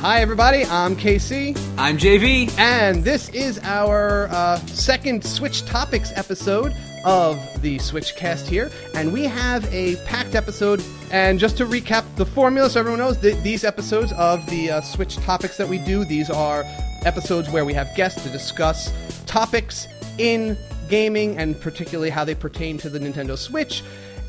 Hi everybody, I'm KC. I'm JV. And this is our second Switch Topics episode of the Switchcast here. And we have a packed episode. And just to recap the formula so everyone knows, these episodes of the Switch Topics that we do, these are episodes where we have guests to discuss topics in gaming and particularly how they pertain to the Nintendo Switch.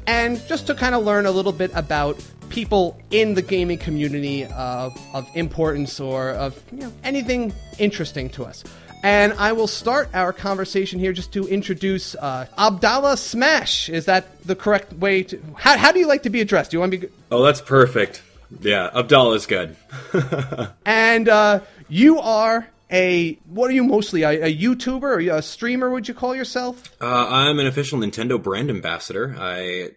And just to kind of learn a little bit about people in the gaming community of importance or of anything interesting to us. And I will start our conversation here just to introduce AbdallahSmash. Is that the correct way to... How do you like to be addressed? Do you want to be... Oh, that's perfect. Yeah, Abdallah is good. And you are what are you mostly? A YouTuber or a streamer, would you call yourself? I'm an official Nintendo brand ambassador. I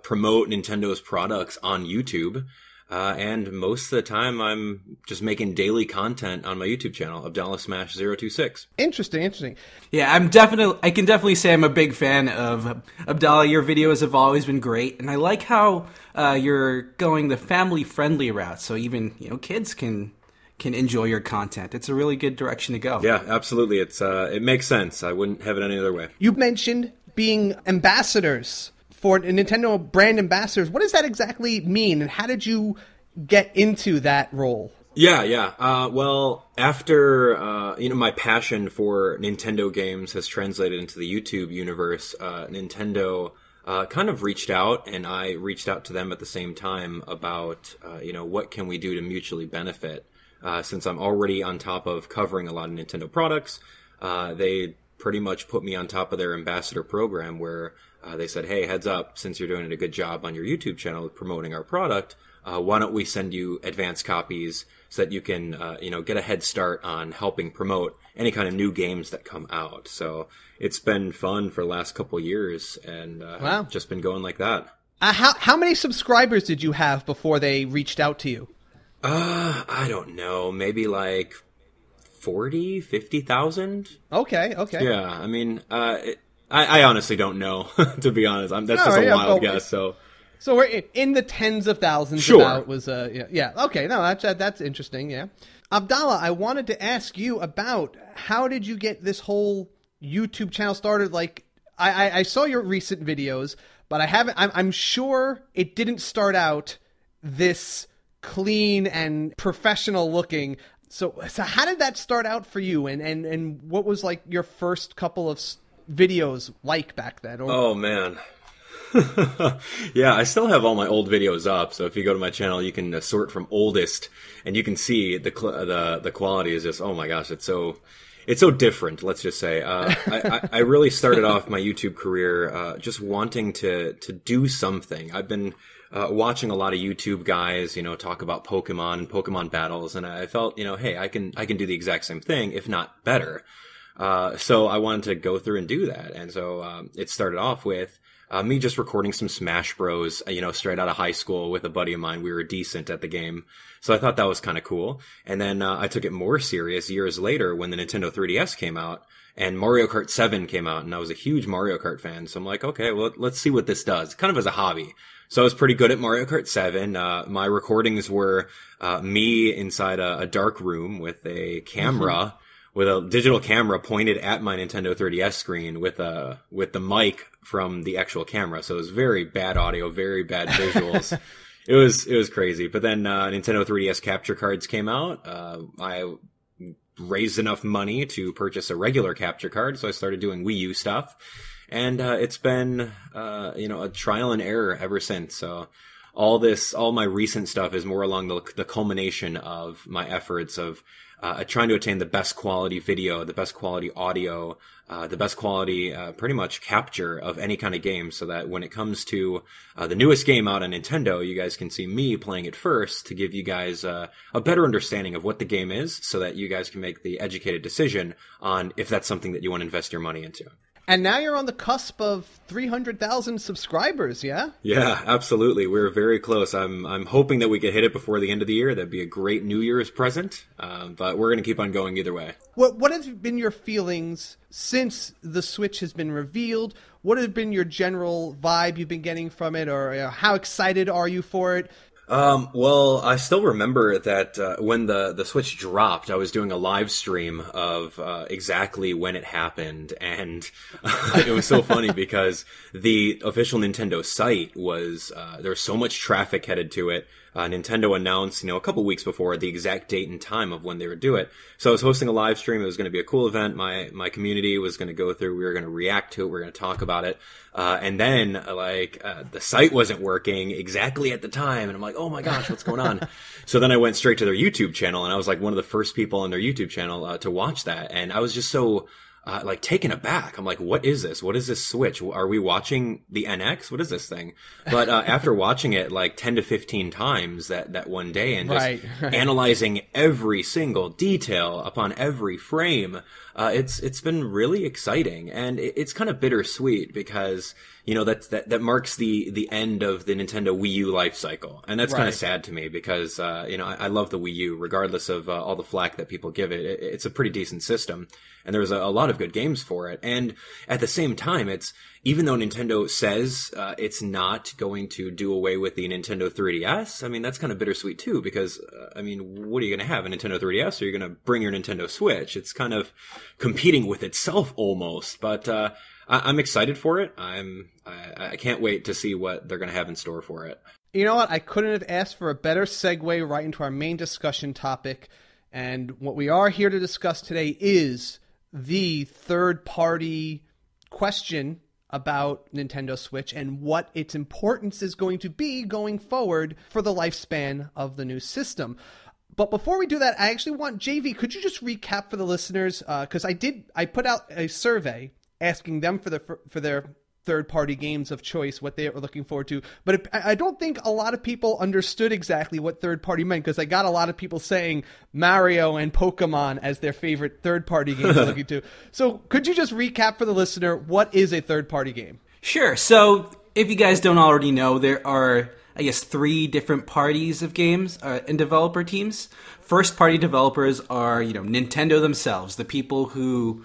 promote Nintendo's products on YouTube. And most of the time, I'm just making daily content on my YouTube channel, AbdallahSmash026. Interesting. Yeah, I can definitely say I'm a big fan of Abdallah. Your videos have always been great, and I like how you're going the family-friendly route, so even kids can enjoy your content. It's a really good direction to go. Yeah, absolutely. It makes sense. I wouldn't have it any other way. You mentioned being ambassadors. For Nintendo brand ambassadors, what does that exactly mean, and how did you get into that role? Yeah. Well, after my passion for Nintendo games has translated into the YouTube universe, Nintendo kind of reached out, and I reached out to them at the same time about what can we do to mutually benefit. Since I'm already on top of covering a lot of Nintendo products, they pretty much put me on top of their ambassador program where they said, hey, heads up, since you're doing a good job on your YouTube channel promoting our product, why don't we send you advanced copies so that you can, get a head start on helping promote any kind of new games that come out. So it's been fun for the last couple of years, and wow. Just been going like that. How many subscribers did you have before they reached out to you? I don't know, maybe like 40, 50,000. Okay. Yeah, I mean, I honestly don't know, to be honest. That's just a wild guess. So we're in the tens of thousands. Sure. About was yeah. Okay, no, that's interesting. Yeah, Abdallah, I wanted to ask you about how did you get this whole YouTube channel started? Like, I saw your recent videos, but I haven't. I'm sure it didn't start out this clean and professional looking. So how did that start out for you? And what was like your first couple of videos like back then? Oh man. Yeah, I still have all my old videos up. So if you go to my channel, you can sort from oldest, and you can see the quality is just, oh my gosh, it's so different. Let's just say, I really started off my YouTube career just wanting to do something. I've been watching a lot of YouTube guys, talk about Pokemon and Pokemon battles, and I felt, hey, I can do the exact same thing, if not better. So I wanted to go through and do that. And so, it started off with, me just recording some Smash Bros, straight out of high school with a buddy of mine. We were decent at the game. So I thought that was kind of cool. And then, I took it more serious years later when the Nintendo 3DS came out and Mario Kart 7 came out, and I was a huge Mario Kart fan. So I'm like, okay, well, let's see what this does, kind of as a hobby. So I was pretty good at Mario Kart 7. My recordings were, me inside a dark room with a camera, with a digital camera pointed at my Nintendo 3DS screen with the mic from the actual camera. So it was very bad audio, very bad visuals. It was crazy. But then, Nintendo 3DS capture cards came out. I raised enough money to purchase a regular capture card. So I started doing Wii U stuff. And, it's been, a trial and error ever since. So all my recent stuff is more along the culmination of my efforts of, trying to attain the best quality video, the best quality audio, the best quality, pretty much capture of any kind of game, so that when it comes to the newest game out on Nintendo, you guys can see me playing it first to give you guys a better understanding of what the game is, so that you guys can make the educated decision on if that's something that you want to invest your money into. And now you're on the cusp of 300,000 subscribers, yeah? Yeah, absolutely. We're very close. I'm hoping that we could hit it before the end of the year. That'd be a great New Year's present. But we're going to keep on going either way. What have been your feelings since the Switch has been revealed? What have been your general vibe you've been getting from it, or how excited are you for it? Well, I still remember that when the Switch dropped, I was doing a live stream of exactly when it happened, and it was so funny because the official Nintendo site was there was so much traffic headed to it. Nintendo announced, a couple weeks before the exact date and time of when they would do it. So I was hosting a live stream. It was going to be a cool event. My community was going to go through. We were going to react to it. We were going to talk about it. And then, the site wasn't working exactly at the time. And I'm like, oh my gosh, what's going on? So then I went straight to their YouTube channel, and I was like one of the first people on their YouTube channel to watch that. And I was just so taken aback. I'm like, what is this? What is this Switch? Are we watching the NX? What is this thing? But after watching it 10 to 15 times that one day and just analyzing every single detail upon every frame, it's been really exciting, and it's kind of bittersweet because that marks the end of the Nintendo Wii U life cycle, and that's kind of sad to me because I love the Wii U regardless of all the flack that people give it. It's a pretty decent system, and there's a lot of good games for it. And at the same time, even though Nintendo says it's not going to do away with the Nintendo 3DS, I mean, that's kind of bittersweet too, because, what are you going to have, a Nintendo 3DS, or are you going to bring your Nintendo Switch? It's kind of competing with itself almost, but I'm excited for it. I can't wait to see what they're going to have in store for it. You know what? I couldn't have asked for a better segue right into our main discussion topic, and what we are here to discuss today is the third-party question about Nintendo Switch and what its importance is going to be going forward for the lifespan of the new system. But before we do that, I actually want JV, could you just recap for the listeners? Because I put out a survey asking them for their third-party games of choice, what they were looking forward to. But I don't think a lot of people understood exactly what third-party meant, because I got a lot of people saying Mario and Pokemon as their favorite third-party games they're looking to. So could you just recap for the listener, what is a third-party game? Sure. So if you guys don't already know, there are, I guess, 3 different parties of games and developer teams. First-party developers are, Nintendo themselves, the people who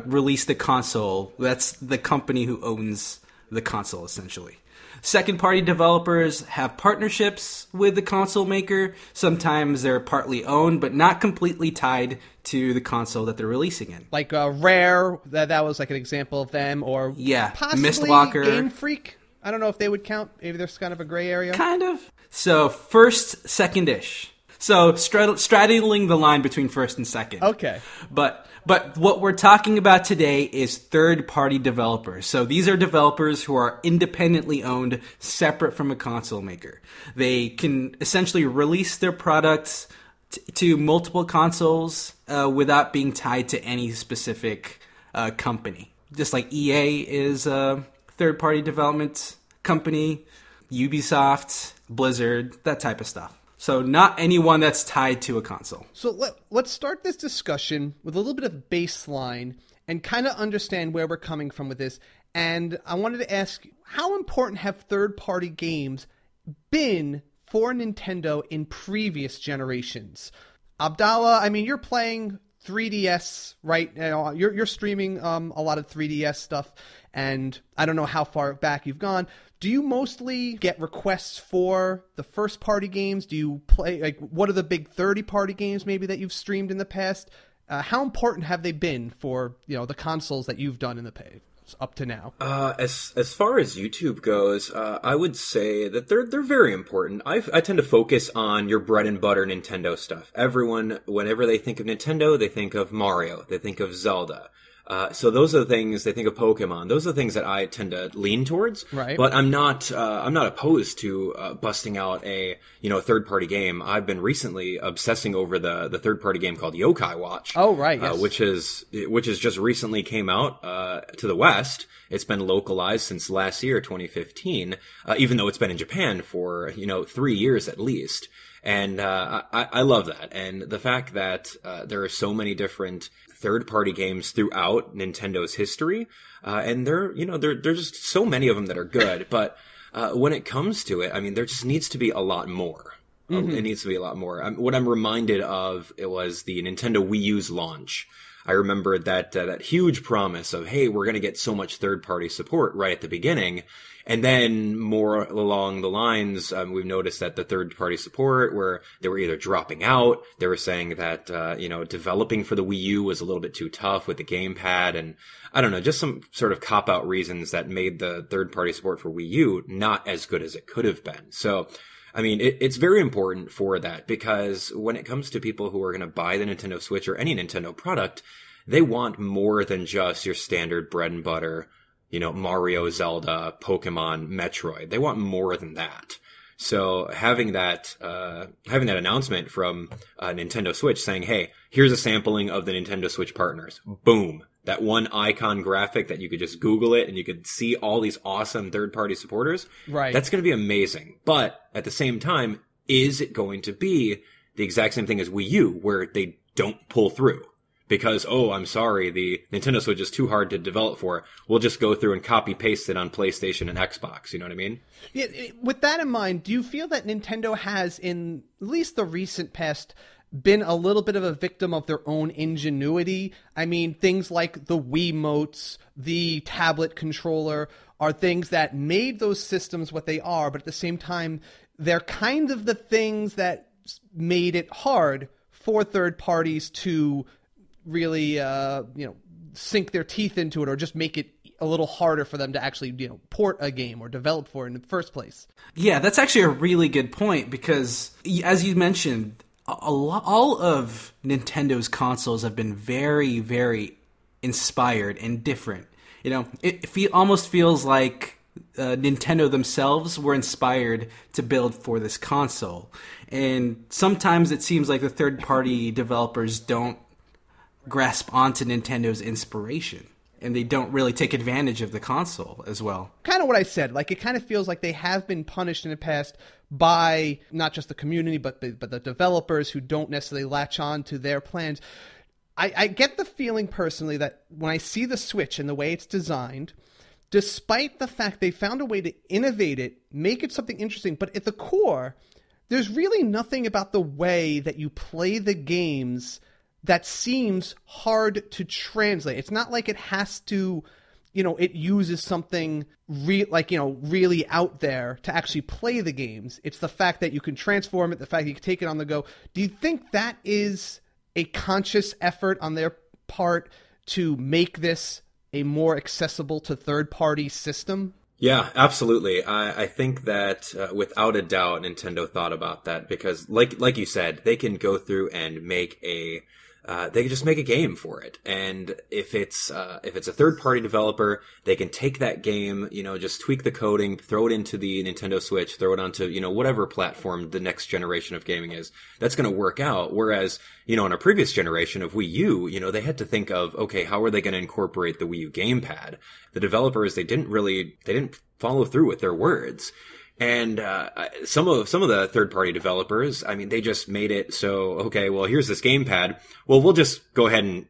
release the console. That's the company who owns the console, essentially. Second-party developers have partnerships with the console maker. Sometimes they're partly owned, but not completely tied to the console that they're releasing in. Like Rare, that was like an example of them, or possibly Mistwalker. Game Freak. I don't know if they would count. Maybe there's kind of a gray area. Kind of. So first, second-ish. So straddling the line between first and second. Okay. But what we're talking about today is third-party developers. So these are developers who are independently owned, separate from a console maker. They can essentially release their products to multiple consoles without being tied to any specific company. Just like EA is a third-party development company, Ubisoft, Blizzard, that type of stuff. So not anyone that's tied to a console. So let's start this discussion with a little bit of baseline and kind of understand where we're coming from with this. And I wanted to ask, how important have third-party games been for Nintendo in previous generations? Abdallah, you're playing 3DS right now. You're streaming a lot of 3DS stuff, and I don't know how far back you've gone. Do you mostly get requests for the first-party games? Do you play, what are the big third-party games maybe that you've streamed in the past? How important have they been for, the consoles that you've done in the past up to now? As far as YouTube goes, I would say that they're very important. I tend to focus on your bread and butter Nintendo stuff. Everyone, whenever they think of Nintendo, they think of Mario, they think of Zelda. So those are the things they think of. Pokemon. Those are the things that I tend to lean towards. Right. But I'm not opposed to busting out a third-party game. I've been recently obsessing over the third-party game called Yokai Watch. Oh right, yes. Which is just recently came out to the West. It's been localized since last year, 2015. Even though it's been in Japan for 3 years at least. And I love that, and the fact that there are so many different third-party games throughout Nintendo's history, and there're just so many of them that are good. But when it comes to it, there just needs to be a lot more. Mm-hmm. It needs to be a lot more. What I'm reminded of, it was the Nintendo Wii U's launch. I remember that that huge promise of, hey, we're going to get so much third-party support right at the beginning. And then more along the lines, we've noticed that the third-party support, where they were either dropping out, they were saying that, developing for the Wii U was a little bit too tough with the gamepad, and I don't know, just some sort of cop-out reasons that made the third-party support for Wii U not as good as it could have been. So, I mean, it's very important for that, because when it comes to people who are going to buy the Nintendo Switch or any Nintendo product, they want more than just your standard bread and butter, Mario, Zelda, Pokemon, Metroid. They want more than that. So having that announcement from Nintendo Switch saying, hey, here's a sampling of the Nintendo Switch partners. Boom. That one icon graphic that you could just Google it and you could see all these awesome third-party supporters. Right. That's going to be amazing. But at the same time, is it going to be the exact same thing as Wii U, where they don't pull through? Because, I'm sorry, the Nintendo Switch is too hard to develop for. We'll just go through and copy-paste it on PlayStation and Xbox. You know what I mean? Yeah, with that in mind, do you feel that Nintendo has, in at least the recent past, been a little bit of a victim of their own ingenuity? I mean, things like the Wiimotes, the tablet controller, are things that made those systems what they are, but at the same time, they're kind of the things that made it hard for third parties to really, sink their teeth into it, or just make it a little harder for them to actually, port a game or develop for it in the first place. Yeah, that's actually a really good point, because as you mentioned, all of Nintendo's consoles have been very, very inspired and different. It almost feels like Nintendo themselves were inspired to build for this console. And sometimes it seems like the third-party developers don't grasp onto Nintendo's inspiration, and they don't really take advantage of the console as well. Kind of what I said. Like, it kind of feels like they have been punished in the past by not just the community, but the developers who don't necessarily latch on to their plans. I get the feeling personally that when I see the Switch and the way it's designed, despite the fact they found a way to innovate it, make it something interesting, but at the core, there's really nothing about the way that you play the games that seems hard to translate. It's not like it has to, it uses something really out there to actually play the games. It's the fact that you can transform it, the fact that you can take it on the go. Do you think that is a conscious effort on their part to make this a more accessible to third-party system? Yeah, absolutely. I think that without a doubt, Nintendo thought about that, because like you said, they can go through and make they can just make a game for it. And if it's a third-party developer, they can take that game, just tweak the coding, throw it into the Nintendo Switch, throw it onto, whatever platform the next generation of gaming is. That's going to work out. Whereas, on a previous generation of Wii U, they had to think of, okay, how are they going to incorporate the Wii U gamepad? The developers, they didn't follow through with their words. And some of the third-party developers, I mean, they just made it so, okay, well, here's this gamepad. Well, we'll just go ahead and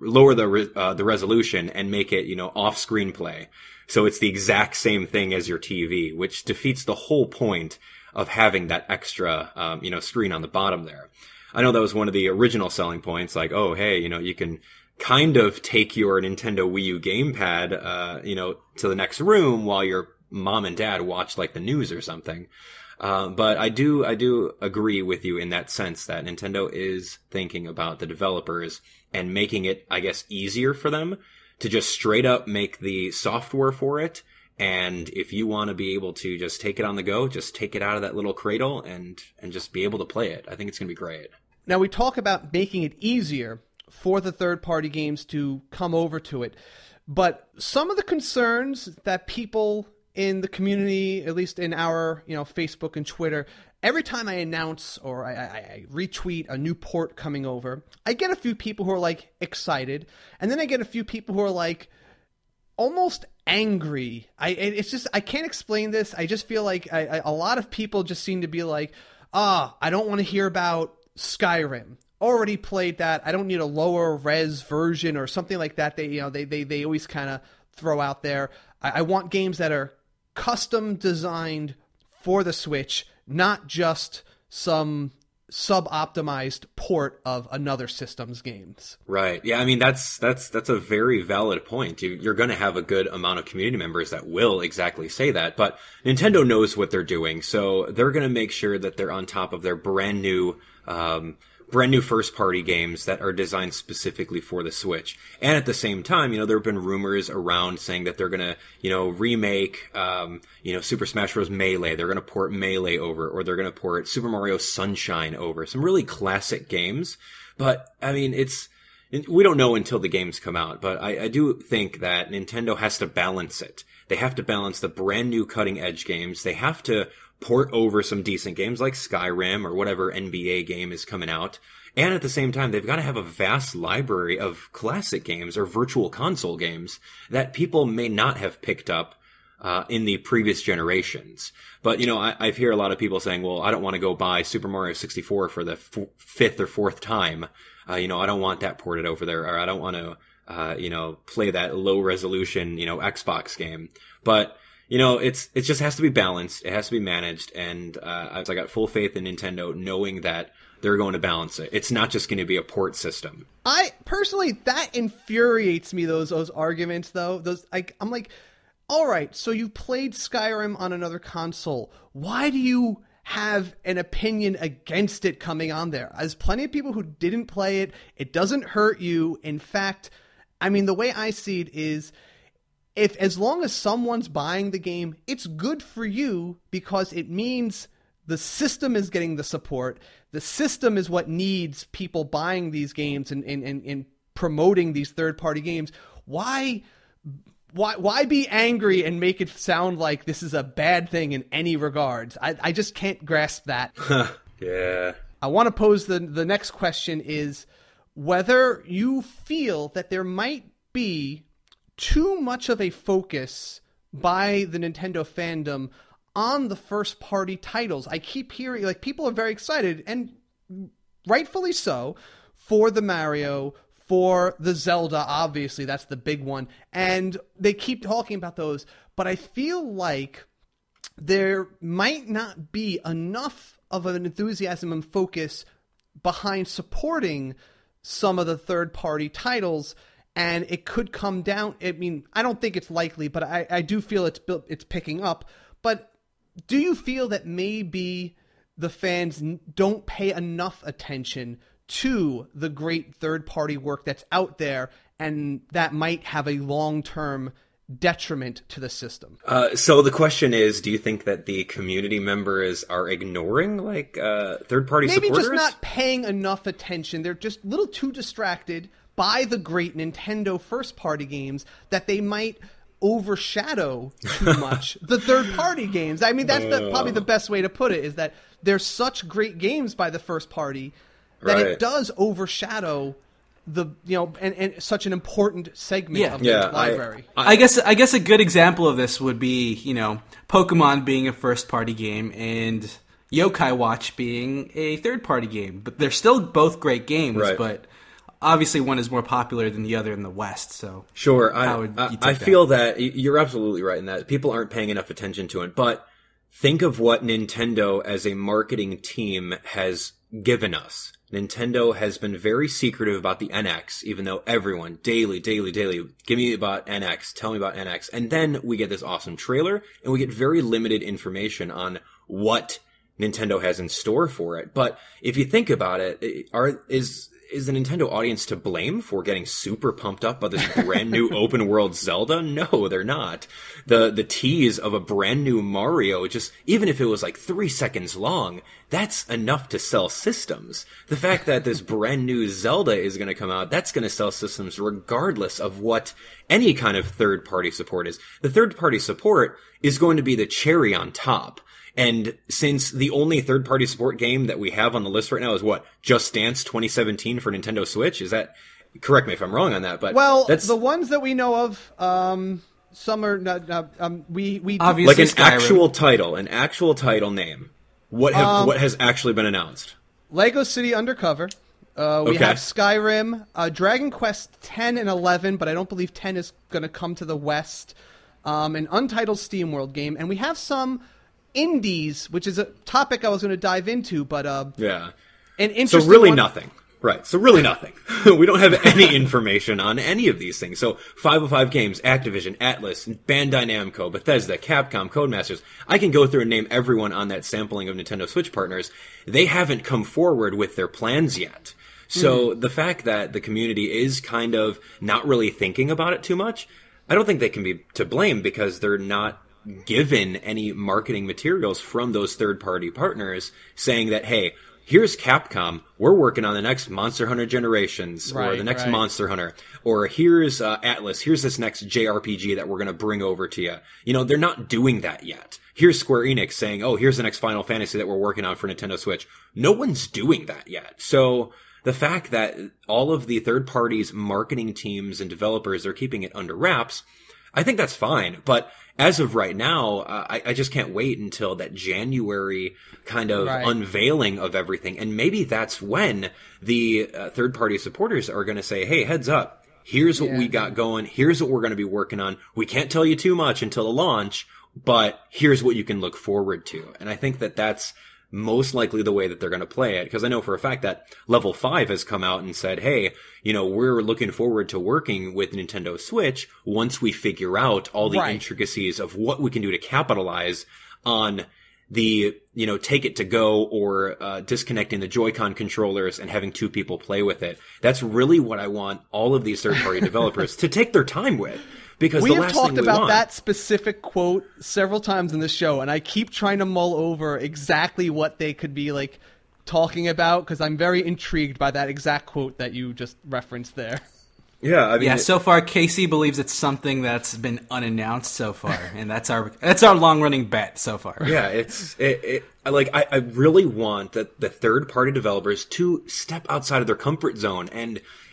lower the resolution and make it off-screen play. So it's the exact same thing as your TV, which defeats the whole point of having that extra screen on the bottom there. I know that was one of the original selling points, like, oh, hey, you can kind of take your Nintendo Wii U gamepad to the next room while your mom and dad watch like the news or something. But I do agree with you in that sense that Nintendo is thinking about the developers and making it, I guess, easier for them to just straight up make the software for it. And if you want to be able to just take it on the go, just take it out of that little cradle and just be able to play it. I think it's going to be great. Now, we talk about making it easier for the third-party games to come over to it. But some of the concerns that people in the community, at least in our, Facebook and Twitter, every time I announce or I retweet a new port coming over, I get a few people who are like excited, and then I get a few people who are like almost angry. I can't explain this. I just feel like a lot of people just seem to be like, I don't want to hear about Skyrim. Already played that. I don't need a lower res version or something like that. They always kind of throw out there. I want games that are custom designed for the Switch, not just some sub-optimized port of another system's games. Right. Yeah, I mean, that's a very valid point. You're going to have a good amount of community members that will exactly say that, but Nintendo knows what they're doing, so they're going to make sure that they're on top of their brand new first-party games that are designed specifically for the Switch. And at the same time, there have been rumors around saying that they're going to, remake, Super Smash Bros. Melee. They're going to port Melee over, or they're going to port Super Mario Sunshine over. Some really classic games. But, I mean, we don't know until the games come out, but I do think that Nintendo has to balance it. They have to balance the brand new cutting-edge games. They have to port over some decent games like Skyrim or whatever NBA game is coming out. And at the same time, they've got to have a vast library of classic games or virtual console games that people may not have picked up in the previous generations. But, I hear a lot of people saying, well, I don't want to go buy Super Mario 64 for the fifth or fourth time. I don't want that ported over there, or I don't want to, play that low resolution, Xbox game. But, it just has to be balanced. It has to be managed. And I got full faith in Nintendo knowing that they're going to balance it. It's not just going to be a port system. I personally, that infuriates me, those arguments, though. I'm like, all right, so you played Skyrim on another console. Why do you have an opinion against it coming on there? There's plenty of people who didn't play it. It doesn't hurt you. In fact, I mean, the way I see it is, as long as someone's buying the game, it's good for you because it means the system is getting the support. The system is what needs people buying these games and promoting these third-party games. Why be angry and make it sound like this is a bad thing in any regards? I just can't grasp that. Yeah. I want to pose the next question is whether you feel that there might be too much of a focus by the Nintendo fandom on the first party titles. I keep hearing people are very excited, and rightfully so, for the Mario, for the Zelda, obviously that's the big one, and they keep talking about those, but I feel like there might not be enough of an enthusiasm and focus behind supporting some of the third party titles. And it could come down. I mean, I don't think it's likely, but I do feel it's picking up. But do you feel that maybe the fans don't pay enough attention to the great third-party work that's out there, and that might have a long-term detriment to the system? So the question is, do you think that the community members are ignoring third-party supporters? Maybe just not paying enough attention. They're just a little too distracted by the great Nintendo first-party games that they might overshadow too much the third-party games. I mean, that's probably the best way to put it, is that there's such great games by the first party that it does overshadow and such an important segment of the library. I guess a good example of this would be, Pokemon being a first-party game and Yokai Watch being a third-party game. But they're still both great games, but obviously one is more popular than the other in the West. So sure, I feel that you're absolutely right in that people aren't paying enough attention to it. But think of what Nintendo as a marketing team has given us. Nintendo has been very secretive about the NX, even though everyone daily, give me about NX, tell me about NX. And then we get this awesome trailer, and we get very limited information on what Nintendo has in store for it. But if you think about it, is the Nintendo audience to blame for getting super pumped up by this brand new open world Zelda? No, they're not. The tease of a brand new Mario, just even if it was 3 seconds long, that's enough to sell systems. The fact that this brand new Zelda is going to come out, that's going to sell systems regardless of what any kind of third party support is. The third party support is going to be the cherry on top. And since the only third-party support game that we have on the list right now is Just Dance 2017 for Nintendo Switch? Is that, correct me if I'm wrong on that, but that's the ones that we know of. Some are we obviously an Skyrim. actual title name. What has actually been announced? Lego City Undercover. We have Skyrim, Dragon Quest 10 and 11, but I don't believe 10 is going to come to the West. An Untitled SteamWorld game, and we have some indies, which is a topic I was going to dive into, but an So interesting really one. nothing. Right. So really nothing. We don't have any information on any of these things. So 505 Games, Activision, Atlas, Bandai Namco, Bethesda, Capcom, Codemasters. I can go through and name everyone on that sampling of Nintendo Switch partners. They haven't come forward with their plans yet. So the fact that the community is kind of not really thinking about it too much, I don't think they can be to blame because they're not given any marketing materials from those third-party partners saying that, hey, here's Capcom, we're working on the next Monster Hunter Generations, or the next Monster Hunter, or here's Atlas, here's this next JRPG that we're going to bring over to you. You know, they're not doing that yet. Here's Square Enix saying, oh, here's the next Final Fantasy that we're working on for Nintendo Switch. No one's doing that yet. So the fact that all of the third parties' marketing teams and developers are keeping it under wraps, I think that's fine. But as of right now, I just can't wait until that January kind of unveiling of everything. And maybe that's when the third-party supporters are going to say, hey, heads up, here's what we got going. Here's what we're going to be working on. We can't tell you too much until the launch, but here's what you can look forward to. And I think that that's most likely the way that they're going to play it, because I know for a fact that Level 5 has come out and said, hey, you know, we're looking forward to working with Nintendo Switch once we figure out all the intricacies of what we can do to capitalize on the, you know, take it to go or disconnecting the Joy-Con controllers and having two people play with it. That's really what I want all of these third-party developers to take their time with. Because we have talked about that specific quote several times in the show, and I keep trying to mull over exactly what they could be like talking about, because I'm very intrigued by that exact quote that you just referenced there. Yeah, I mean, so far Casey believes it's something that's been unannounced so far, and that's our long running bet so far. Yeah, I really want that the third party developers to step outside of their comfort zone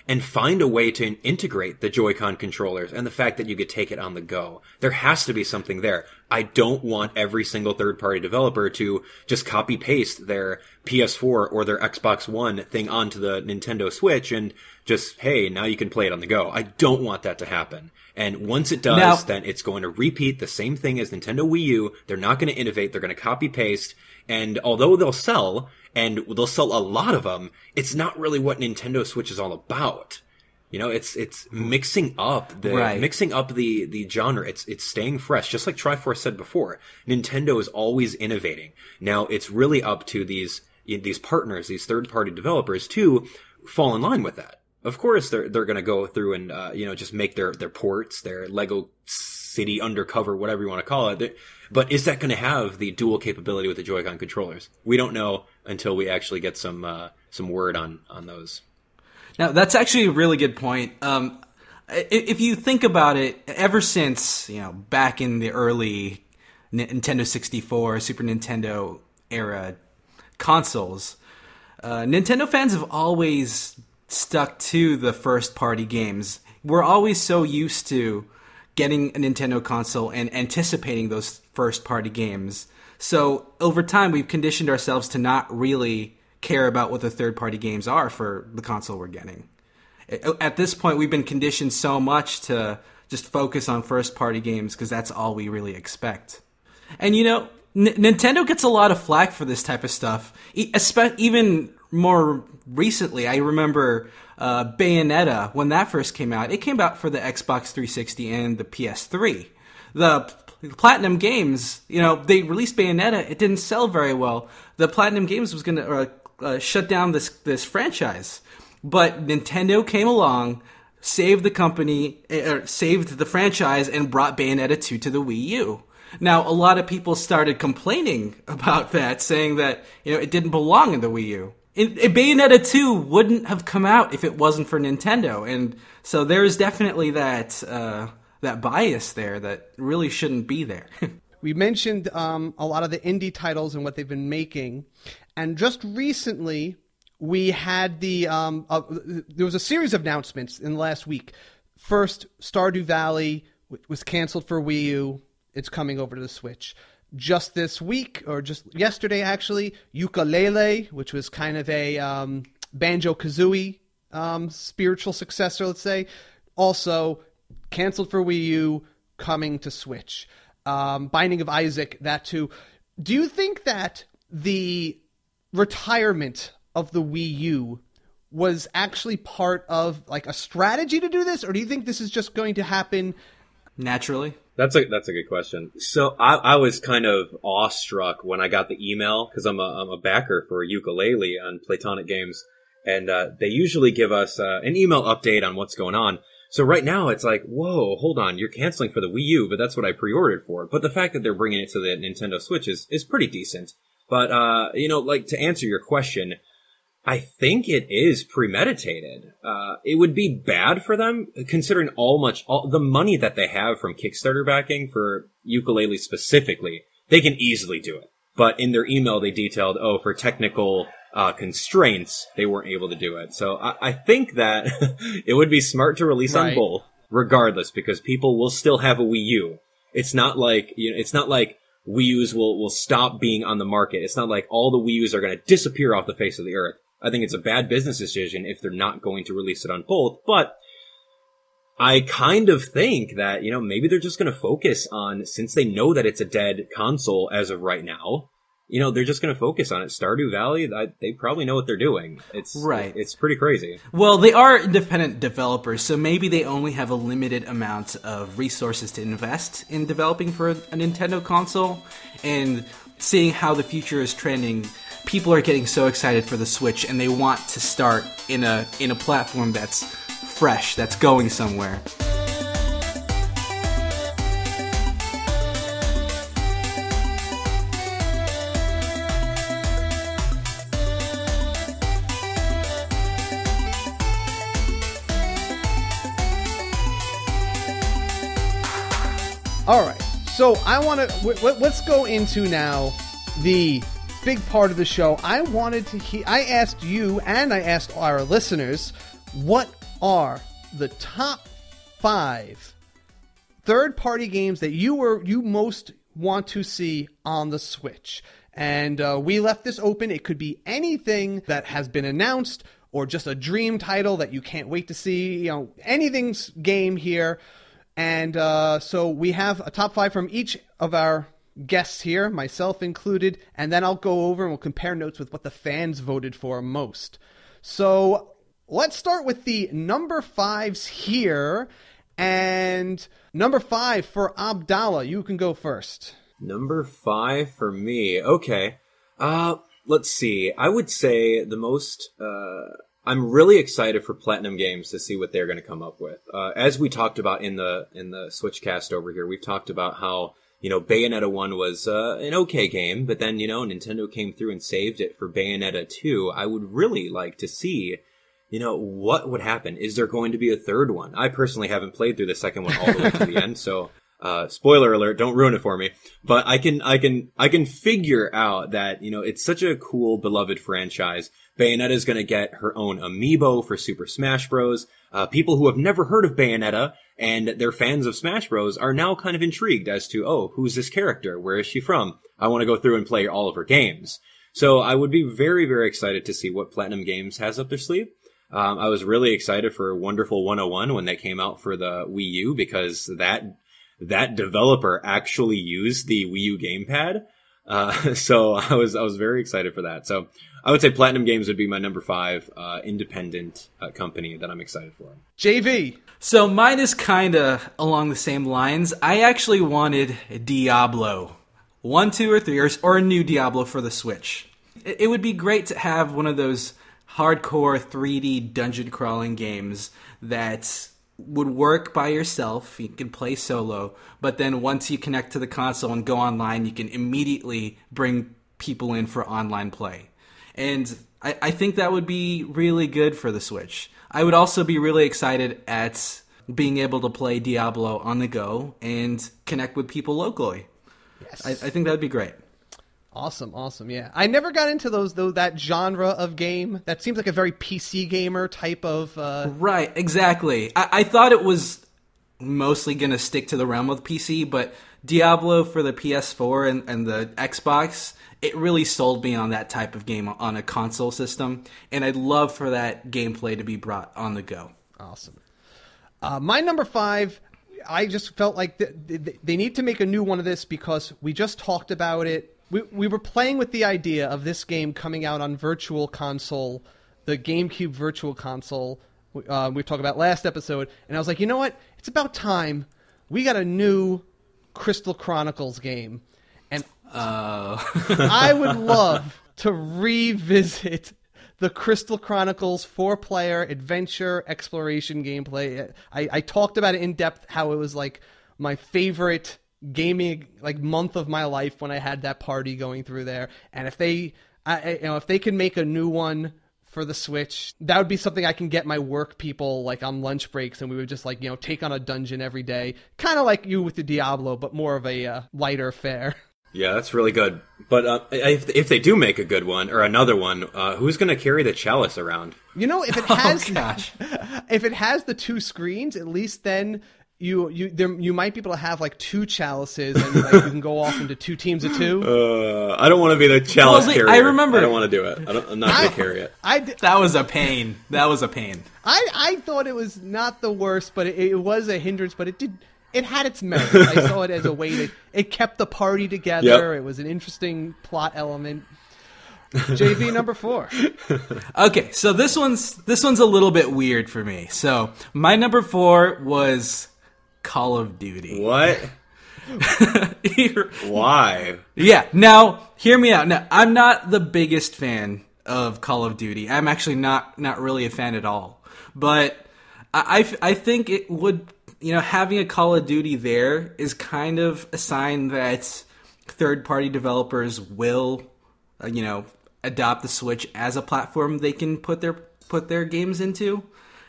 and find a way to integrate the Joy-Con controllers and the fact that you could take it on the go. There has to be something there. I don't want every single third-party developer to just copy-paste their PS4 or their Xbox One thing onto the Nintendo Switch and just, hey, now you can play it on the go. I don't want that to happen. And once it does, then it's going to repeat the same thing as Nintendo Wii U. They're not going to innovate. They're going to copy-paste. And although they'll sell, and they'll sell a lot of them, it's not really what Nintendo Switch is all about. You know, it's mixing up the genre. It's staying fresh, just like Triforce said before. Nintendo is always innovating. Now it's really up to these partners, these third party developers, to fall in line with that. Of course, they're going to go through and just make their ports, their Lego City Undercover, whatever you want to call it. But is that going to have the dual capability with the Joy-Con controllers? We don't know until we actually get some word on those. Now, that's actually a really good point. If you think about it, ever since, back in the early Nintendo 64, Super Nintendo era consoles, Nintendo fans have always stuck to the first-party games. We're always so used to getting a Nintendo console and anticipating those first-party games. So over time, we've conditioned ourselves to not really care about what the third-party games are for the console we're getting. At this point, we've been conditioned so much to just focus on first-party games because that's all we really expect. And, Nintendo gets a lot of flack for this type of stuff. Even more recently, I remember Bayonetta, when that first came out. It came out for the Xbox 360 and the PS3. The Platinum Games, they released Bayonetta. It didn't sell very well. The Platinum Games was going to shut down this franchise. But Nintendo came along, saved the company, saved the franchise, and brought Bayonetta 2 to the Wii U. Now, a lot of people started complaining about that, saying that it didn't belong in the Wii U. Bayonetta 2 wouldn't have come out if it wasn't for Nintendo, and so there's definitely that bias there that really shouldn't be there. We mentioned a lot of the indie titles and what they've been making, and just recently we had there was a series of announcements in the last week. First, Stardew Valley was canceled for Wii U. It's coming over to the Switch. Just this week, or just yesterday actually, Yooka-Laylee, which was kind of a Banjo-Kazooie spiritual successor, let's say, also canceled for Wii U, coming to Switch. Binding of Isaac, that too. Do you think that the retirement of the Wii U was actually part of like a strategy to do this, or do you think this is just going to happen naturally? That's a good question. So I was kind of awestruck when I got the email, because I'm a backer for Ukulele on Platonic Games, and they usually give us an email update on what's going on. So right now it's like, whoa, hold on, you're canceling for the Wii U, but that's what I pre-ordered for. But the fact that they're bringing it to the Nintendo Switch is pretty decent. But like, to answer your question, I think it is premeditated. It would be bad for them, considering all the money that they have from Kickstarter backing for Ukulele specifically. They can easily do it. But in their email, they detailed, for technical constraints, they weren't able to do it. So I think that it would be smart to release on both, regardless, because people will still have a Wii U. It's not like, Wii U's will stop being on the market. It's not like all the Wii U's are going to disappear off the face of the earth. I think it's a bad business decision if they're not going to release it on both, but I kind of think that, maybe they're just going to focus on, since they know that it's a dead console as of right now, they're just going to focus on it. Stardew Valley, they probably know what they're doing. It's pretty crazy. Well, they are independent developers, so maybe they only have a limited amount of resources to invest in developing for a Nintendo console, and seeing how the future is trending, people are getting so excited for the Switch, and they want to start in a platform that's fresh, that's going somewhere. All right, so I want to let's go into now the big part of the show. I asked you and I asked our listeners, what are the top 5 third-party games that you most want to see on the Switch? And we left this open. It could be anything that has been announced, or just a dream title that you can't wait to see. Anything's game here. And so we have a top 5 from each of our guests here, myself included, and then I'll go over and we'll compare notes with what the fans voted for most. So let's start with the number 5s here. And number 5 for Abdallah. You can go first. Number 5 for me. Okay. Let's see. I would say the most... I'm really excited for Platinum Games to see what they're going to come up with. As we talked about in the Switchcast over here, we've talked about how, Bayonetta 1 was an okay game, but then, Nintendo came through and saved it for Bayonetta 2. I would really like to see, what would happen. Is there going to be a third one? I personally haven't played through the second one all the way to the end, so spoiler alert, don't ruin it for me. But I can figure out that, it's such a cool, beloved franchise. Bayonetta is going to get her own amiibo for Super Smash Bros. People who have never heard of Bayonetta and they're fans of Smash Bros. Are now kind of intrigued as to, who's this character? Where is she from? I want to go through and play all of her games. So I would be very, very excited to see what Platinum Games has up their sleeve. I was really excited for Wonderful 101 when they came out for the Wii U, because that developer actually used the Wii U gamepad. So I was very excited for that. So I would say Platinum Games would be my number 5 independent company that I'm excited for. JV. So mine is kind of along the same lines. I actually wanted Diablo 1, 2, or 3, or a new Diablo for the Switch. It would be great to have one of those hardcore 3D dungeon crawling games that would work by yourself. You can play solo, but then once you connect to the console and go online, you can immediately bring people in for online play. And I think that would be really good for the Switch. I would also be really excited at being able to play Diablo on the go and connect with people locally. Yes. I think that would be great. Awesome, yeah. I never got into that genre of game. That seems like a very PC gamer type of... Right, exactly. I thought it was mostly going to stick to the realm of PC, but Diablo for the PS4 and the Xbox, it really sold me on that type of game on a console system, and I'd love for that gameplay to be brought on the go. Awesome. My number 5... I just felt like they need to make a new one of this, because we just talked about it we were playing with the idea of this game coming out on Virtual Console, the GameCube Virtual Console we talked about last episode, and I was like, you know what? It's about time. We got a new Crystal Chronicles game, and I would love to revisit the Crystal Chronicles 4-player adventure exploration gameplay. I talked about it in depth, how it was like my favorite gaming like month of my life when I had that party going through there. And if they can make a new one for the Switch, that would be something I can get my work people like on lunch breaks, and we would just like, take on a dungeon every day, kind of like you with the Diablo, but more of a lighter fare. Yeah, that's really good. But if they do make a good one or another one, who's going to carry the chalice around? If it has, if it has the 2 screens, at least then you might be able to have like 2 chalices, and like, you can go off into 2 teams of 2. I don't want to be the chalice carrier. I remember. I don't want to do it. I'm not going to carry it. That was a pain. I thought it was not the worst, but it was a hindrance. But it had its merit. I saw it as a way it kept the party together. Yep. It was an interesting plot element. JV number 4. Okay, so this one's a little bit weird for me. So my number 4 was Call of Duty. What? Why? Yeah. Now, hear me out. Now, I'm not the biggest fan of Call of Duty. I'm actually not really a fan at all. But I think it would. Having a Call of Duty there is kind of a sign that third-party developers will, adopt the Switch as a platform they can put their games into.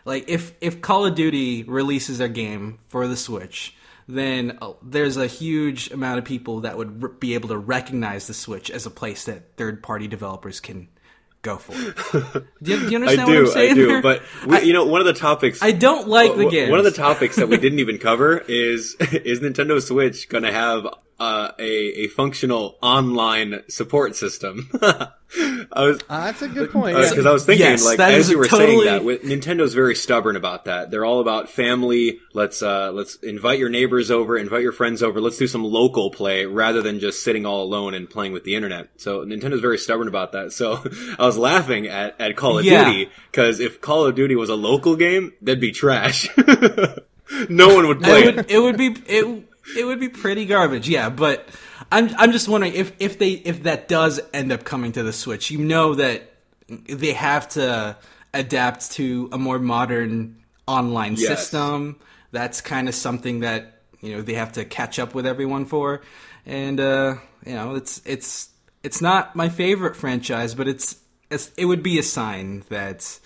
Like, if Call of Duty releases a game for the Switch, then there's a huge amount of people that would be able to recognize the Switch as a place that third-party developers can go for. Do you understand what I'm saying? I do, there? But one of the topics I don't like the game. One of the topics that we didn't even cover is Nintendo Switch going to have a functional online support system? That's a good point. Because I was thinking, as you were saying that, Nintendo's very stubborn about that. They're all about family. Let's invite your neighbors over, invite your friends over. Let's do some local play rather than just sitting all alone and playing with the internet. So Nintendo's very stubborn about that. So I was laughing at Call of Duty, because if Call of Duty was a local game, that'd be trash. No one would play it. It would be pretty garbage, yeah. But I'm just wondering if that does end up coming to the Switch, that they have to adapt to a more modern online system. That's kind of something that they have to catch up with everyone for, and it's not my favorite franchise, but it would be a sign that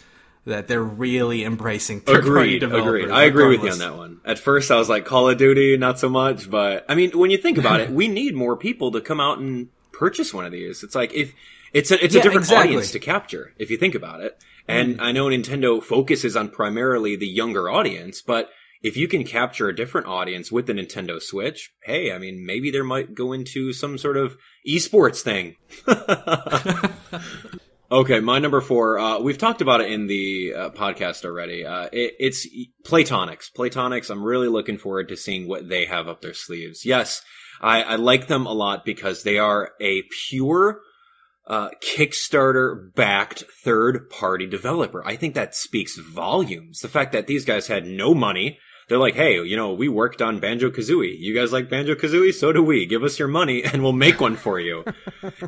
they're really embracing third-party developers. Agreed. I agree with you on that one. At first, I was like, Call of Duty, not so much. But, I mean, when you think about it, we need more people to come out and purchase one of these. It's like, if it's a different audience to capture, if you think about it. And I know Nintendo focuses on primarily the younger audience, but if you can capture a different audience with the Nintendo Switch, hey, I mean, maybe there might go into some sort of esports thing. Okay, my number 4, we've talked about it in the podcast already. It's Playtonics. Playtonics, I'm really looking forward to seeing what they have up their sleeves. Yes, I like them a lot because they are a pure Kickstarter-backed third-party developer. I think that speaks volumes. The fact that these guys had no money. They're like, hey, we worked on Banjo-Kazooie. You guys like Banjo-Kazooie? So do we. Give us your money and we'll make one for you.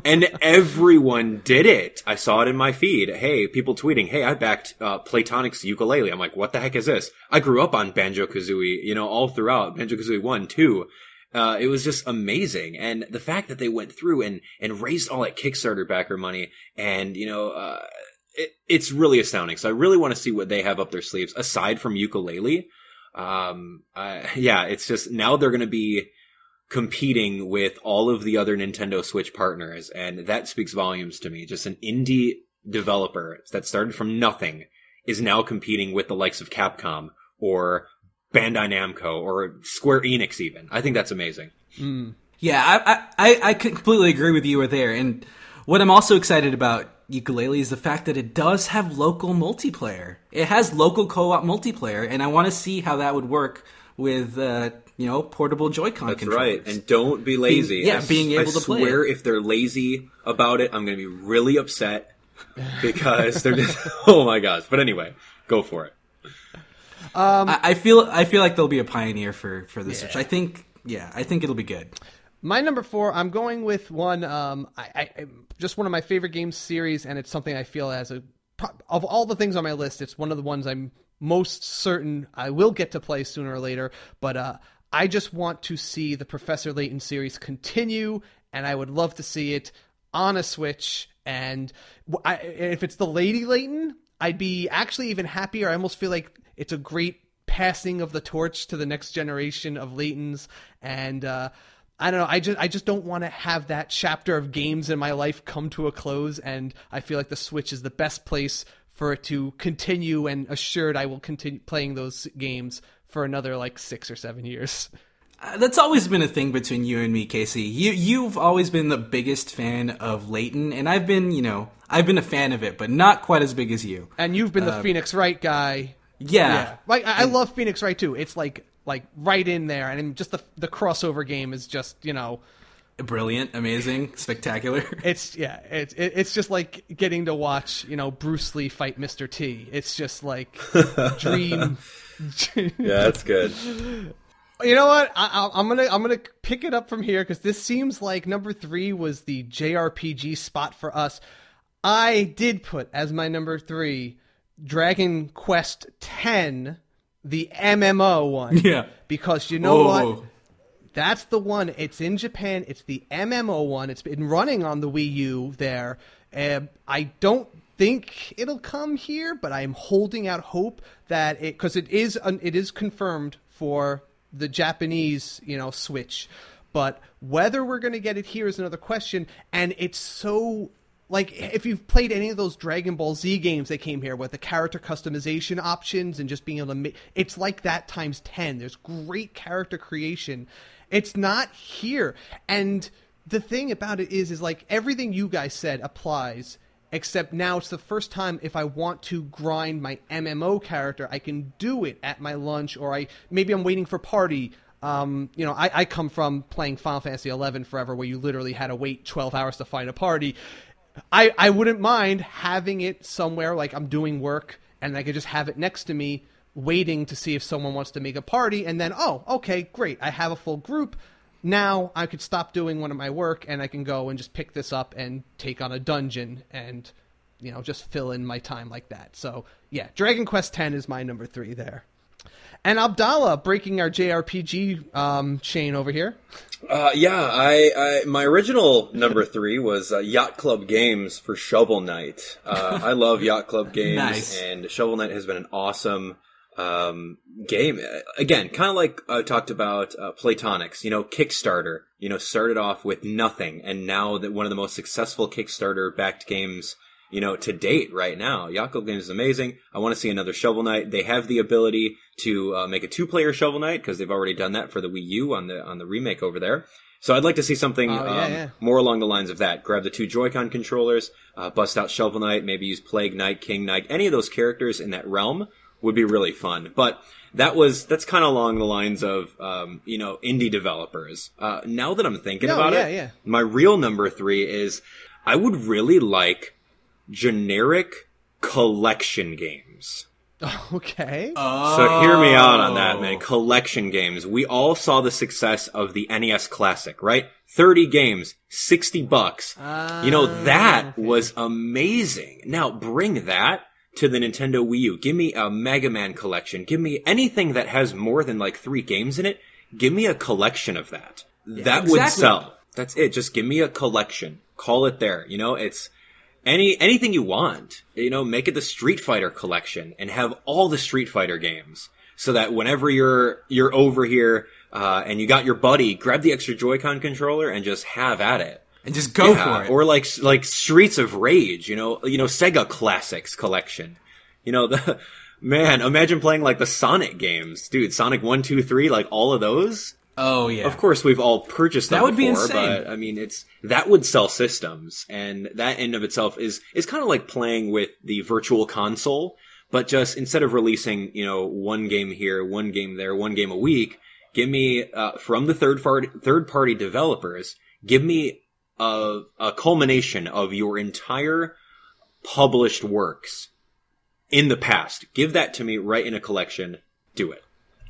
And everyone did it. I saw it in my feed. Hey, people tweeting, hey, I backed Playtonic's ukulele. I'm like, what the heck is this? I grew up on Banjo-Kazooie, all throughout. Banjo-Kazooie 1, 2. It was just amazing. And the fact that they went through and raised all that Kickstarter backer money and, it's really astounding. So I really want to see what they have up their sleeves aside from ukulele. It's just now they're going to be competing with all of the other Nintendo Switch partners, and that speaks volumes to me. Just an indie developer that started from nothing is now competing with the likes of Capcom or Bandai Namco or Square Enix even. I think that's amazing. Yeah, I completely agree with you there. And what I'm also excited about ukulele is the fact that it does have local multiplayer. It has local co-op multiplayer, and I want to see how that would work with portable Joy-Con That's controllers. right, and don't be lazy. Being able to play. I swear, if they're lazy about it, I'm going to be really upset because they're just oh my gosh. But anyway, go for it. I feel like they'll be a pioneer for the Switch. I think it'll be good. My number 4, I'm going with one. I just one of my favorite game series, and it's something I feel of all the things on my list, it's one of the ones I'm most certain I will get to play sooner or later. But I just want to see the Professor Layton series continue, and I would love to see it on a Switch. And if it's the Lady Layton, I'd be actually even happier. I almost feel like it's a great passing of the torch to the next generation of Laytons. And I don't know. I just don't want to have that chapter of games in my life come to a close. And I feel like the Switch is the best place for it to continue, and assured I will continue playing those games for another 6 or 7 years. That's always been a thing between you and me, Casey. You've always been the biggest fan of Layton, and I've been a fan of it, but not quite as big as you. And you've been the Phoenix Wright guy. Yeah. I love Phoenix Wright too. It's like right in there, and just the crossover game is just, brilliant, amazing, spectacular. It's just like getting to watch, Bruce Lee fight Mr. T. It's just like dream. Yeah, that's good. You know what? I'm gonna pick it up from here, because this seems like number 3 was the JRPG spot for us. I did put as my number 3 Dragon Quest X, the MMO one. Yeah. Because you know what? That's the one. It's in Japan. It's the MMO one. It's been running on the Wii U there. I don't think it'll come here, but I'm holding out hope that because it is confirmed for the Japanese, Switch. But whether we're going to get it here is another question. And it's so, if you've played any of those Dragon Ball Z games that came here with the character customization options and just being able to make, it's like that times 10. There's great character creation. It's not here. And the thing about it is everything you guys said applies, except now it's the first time if I want to grind my MMO character, I can do it at my lunch, or maybe I'm waiting for party. I come from playing Final Fantasy XI forever, where you literally had to wait 12 hours to find a party. I wouldn't mind having it somewhere, like I'm doing work, and I could just have it next to me, waiting to see if someone wants to make a party, and then, oh, okay, great, I have a full group. Now I could stop doing one of my work, and I can go and just pick this up and take on a dungeon and, just fill in my time like that. So, yeah, Dragon Quest X is my number 3 there. And Abdallah, breaking our JRPG chain over here. My original number 3 was Yacht Club Games for Shovel Knight. I love Yacht Club Games, nice. And Shovel Knight has been an awesome game. Again, kind of like I talked about Platonics, Kickstarter, started off with nothing, and now that one of the most successful Kickstarter-backed games, to date right now. Yacht Club Games is amazing. I want to see another Shovel Knight. They have the ability to make a 2-player Shovel Knight, because they've already done that for the Wii U on the remake over there. So I'd like to see something more along the lines of that. Grab the 2 Joy-Con controllers, bust out Shovel Knight, maybe use Plague Knight, King Knight, any of those characters in that realm would be really fun. But that's kind of along the lines of, indie developers. Now that I'm thinking about it, my real number 3 is I would really like generic collection games. Okay. So hear me out on that, man. Collection games. We all saw the success of the NES Classic, right? 30 games, $60. That was amazing. Now bring that to the Nintendo Wii U. Give me a Mega Man collection. Give me anything that has more than 3 games in it. Give me a collection of that. Yeah, that would sell. That's it. Just give me a collection. Call it there. It's anything you want. Make it the Street Fighter collection and have all the Street Fighter games, so that whenever you're over here and you got your buddy, grab the extra Joy-Con controller and just have at it. And just go for it. Or like Streets of Rage, Sega Classics collection. Imagine playing the Sonic games. Dude, Sonic 1, 2, 3, all of those. Oh yeah. Of course we've all purchased them that would before, be insane. But that would sell systems, and that in of itself is kind of like playing with the Virtual Console, but just instead of releasing, one game here, one game there, one game a week, give me, from the third party developers, give me a culmination of your entire published works in the past. Give that to me right in a collection. Do it.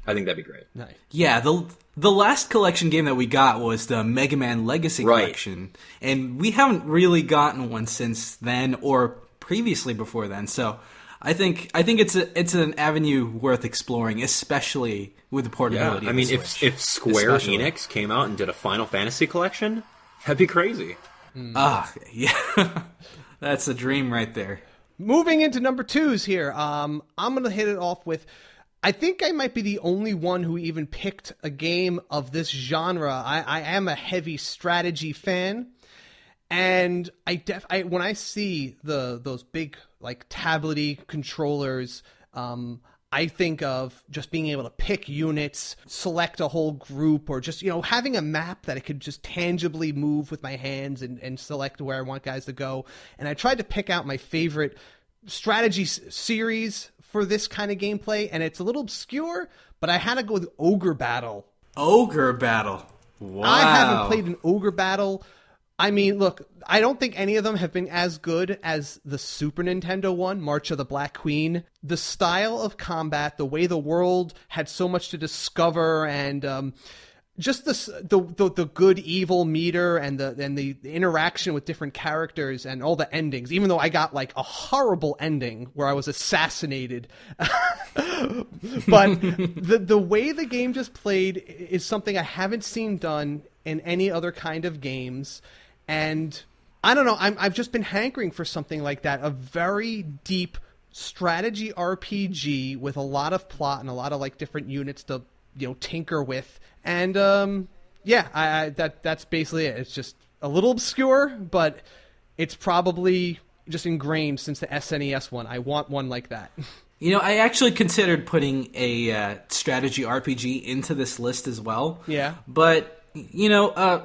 I think that'd be great. Nice. Yeah, the last collection game that we got was the Mega Man Legacy Collection, and we haven't really gotten one since then or previously before then. So I think it's an avenue worth exploring, especially with the portability. Yeah, I mean, if Square Enix came out and did a Final Fantasy collection, that'd be crazy. Yeah, that's a dream right there. Moving into number 2s here, I'm going to hit it off with, I think I might be the only one who even picked a game of this genre. I am a heavy strategy fan, and when I see those big like tablety controllers, I think of just being able to pick units, select a whole group, or just, having a map that I could just tangibly move with my hands and select where I want guys to go. And I tried to pick out my favorite strategy series for this kind of gameplay, and it's a little obscure, but I had to go with Ogre Battle. Ogre Battle. Wow. I haven't played an Ogre Battle. I mean, look, I don't think any of them have been as good as the Super Nintendo one, March of the Black Queen. The style of combat, the way the world had so much to discover, and just the good evil meter and the interaction with different characters and all the endings. Even though I got like a horrible ending where I was assassinated, but the way the game just played is something I haven't seen done in any other kind of games. And I don't know, I've just been hankering for something like that, a very deep strategy RPG with a lot of plot and a lot of like different units to tinker with. And that's basically it. It's just a little obscure, but it's probably just ingrained since the SNES one. I want one like that. I actually considered putting a strategy RPG into this list as well. Yeah. But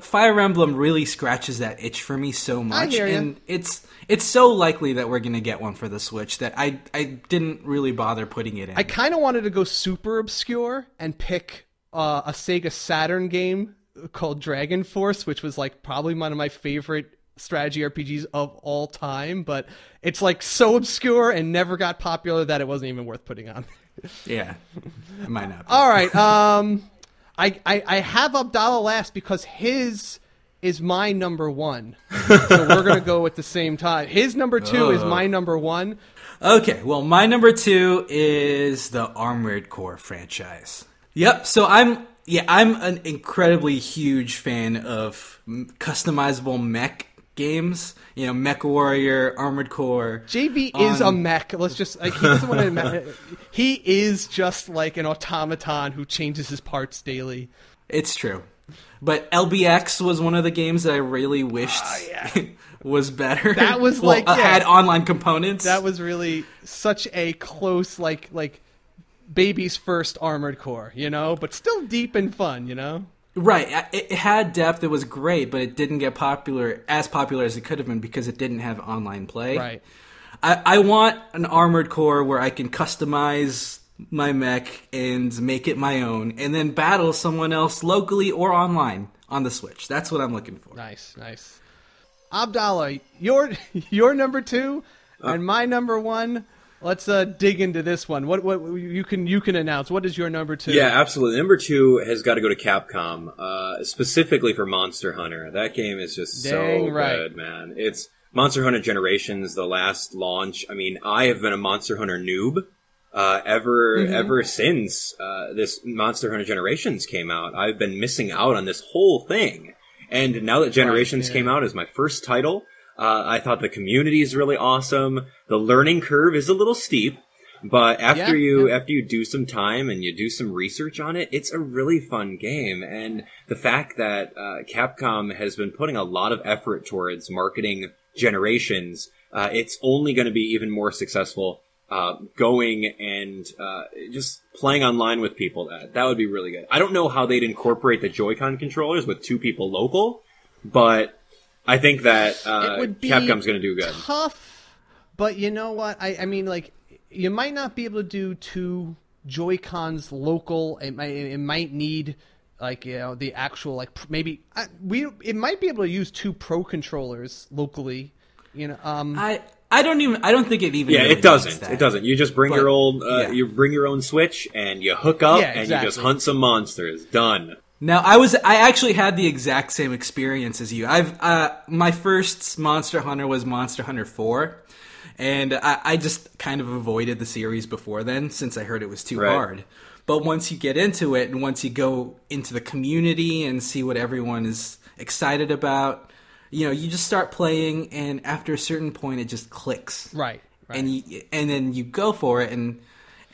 Fire Emblem really scratches that itch for me so much, I hear and it's so likely that we're gonna get one for the Switch that I didn't really bother putting it in. I kind of wanted to go super obscure and pick a Sega Saturn game called Dragon Force, which was like probably one of my favorite strategy RPGs of all time, but it's like so obscure and never got popular that it wasn't even worth putting on. Yeah, it might not be. All right, I have Abdallah last because his is my number 1. So we're going to go at the same time. His number 2 is my number 1. Okay, well, my number 2 is the Armored Core franchise. Yep, so I'm an incredibly huge fan of customizable mech games. Mech Warrior, Armored Core. JV is a mech. Let's just he doesn't want to. He is just like an automaton who changes his parts daily. It's true, but LBX was one of the games that I really wished was better. That was had online components. That was really such a close like baby's first Armored Core, but still deep and fun, Right, it had depth. It was great, but it didn't get as popular as it could have been because it didn't have online play. Right. I want an Armored Core where I can customize my mech and make it my own, and then battle someone else locally or online on the Switch. That's what I'm looking for. Nice. Abdallah, your number 2 and my number 1. Let's dig into this one. What you can announce? What is your number 2? Yeah, absolutely. Number 2 has got to go to Capcom, specifically for Monster Hunter. That game is just so good, man. It's Monster Hunter Generations, the last launch. I mean, I have been a Monster Hunter noob ever since this Monster Hunter Generations came out. I've been missing out on this whole thing, and now that Generations came out as my first title. I thought the community is really awesome. The learning curve is a little steep, but after you do some time and you do some research on it, it's a really fun game. And the fact that Capcom has been putting a lot of effort towards marketing Generations, it's only going to be even more successful going and just playing online with people. That would be really good. I don't know how they'd incorporate the Joy-Con controllers with 2 people local, but I think that Capcom's going to do good. Tough, but you know what? I mean, like, you might not be able to do two Joy-Cons local. It might need like, you know, the actual, like, maybe it might be able to use two Pro controllers locally. You know, I don't think it even. Yeah, really it doesn't. needs that. It doesn't. You just bring your old, you bring your own Switch and you hook up and you just hunt some monsters. Done. Now, I actually had the exact same experience as you. My first Monster Hunter was Monster Hunter 4, and I just kind of avoided the series before then since I heard it was too hard. But once you get into it, and once you go into the community and see what everyone is excited about, you know, you just start playing, and after a certain point, it just clicks. Right. And then you go for it, and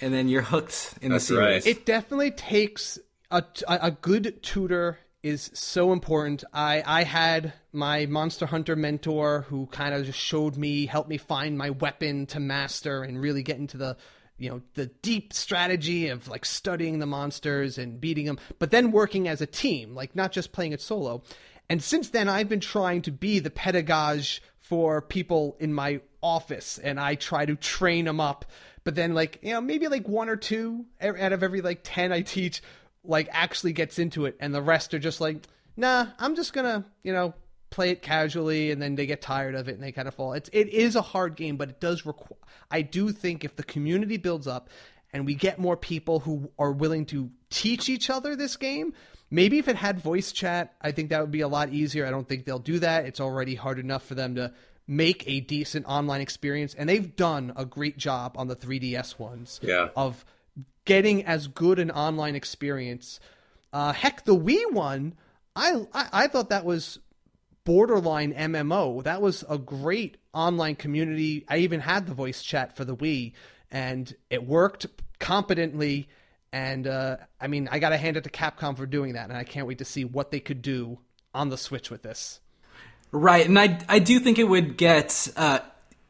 then you're hooked in the series. It definitely takes a good tutor is so important. I had my Monster Hunter mentor who kind of just helped me find my weapon to master and really get into the, you know, the deep strategy of like studying the monsters and beating them, but then working as a team, like not just playing it solo. And since then, I've been trying to be the pedagogue for people in my office, and I try to train them up. But then, like, you know, maybe like one or two out of every like 10 I teach, like, actually gets into it, and the rest are just like, nah, I'm just gonna, you know, play it casually, and then they get tired of it and they kind of fall. It is a hard game, but it does require. I do think if the community builds up and we get more people who are willing to teach each other this game. Maybe if it had voice chat, I think that would be a lot easier. I don't think they'll do that. It's already hard enough for them to make a decent online experience. And they've done a great job on the 3DS ones of getting as good an online experience. Heck, the Wii one, I thought that was borderline MMO. That was a great online community. I even had the voice chat for the Wii, and it worked competently. And, I mean, I got to hand it to Capcom for doing that, and I can't wait to see what they could do on the Switch with this. Right, and I do think it would get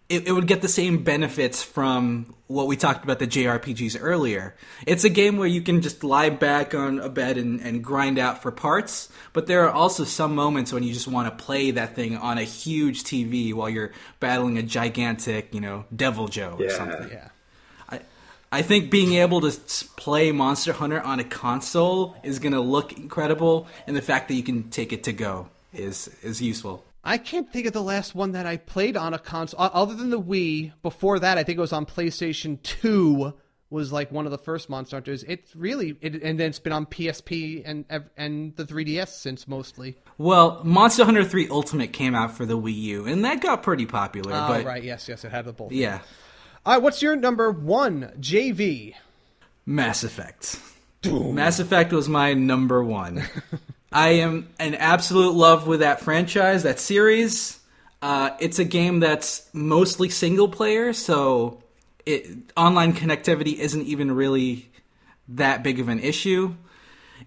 it would get the same benefits from what we talked about the JRPGs earlier. It's a game where you can just lie back on a bed and grind out for parts, but there are also some moments when you just want to play that thing on a huge TV while you're battling a gigantic, you know, Devil Joe or something. Yeah. I think being able to play Monster Hunter on a console is going to look incredible, and the fact that you can take it to go is useful. I can't think of the last one that I played on a console, other than the Wii. Before that, I think it was on PlayStation 2, was like one of the first Monster Hunters. It's really, and then it's been on PSP and the 3DS since mostly. Well, Monster Hunter 3 Ultimate came out for the Wii U, and that got pretty popular. Oh, but, right, yes, it had the both. Yeah. All right, what's your number one, JV? Mass Effect. Mass Effect was my number one. I am in absolute love with that franchise, that series. It's a game that's mostly single player, so online connectivity isn't even really that big of an issue.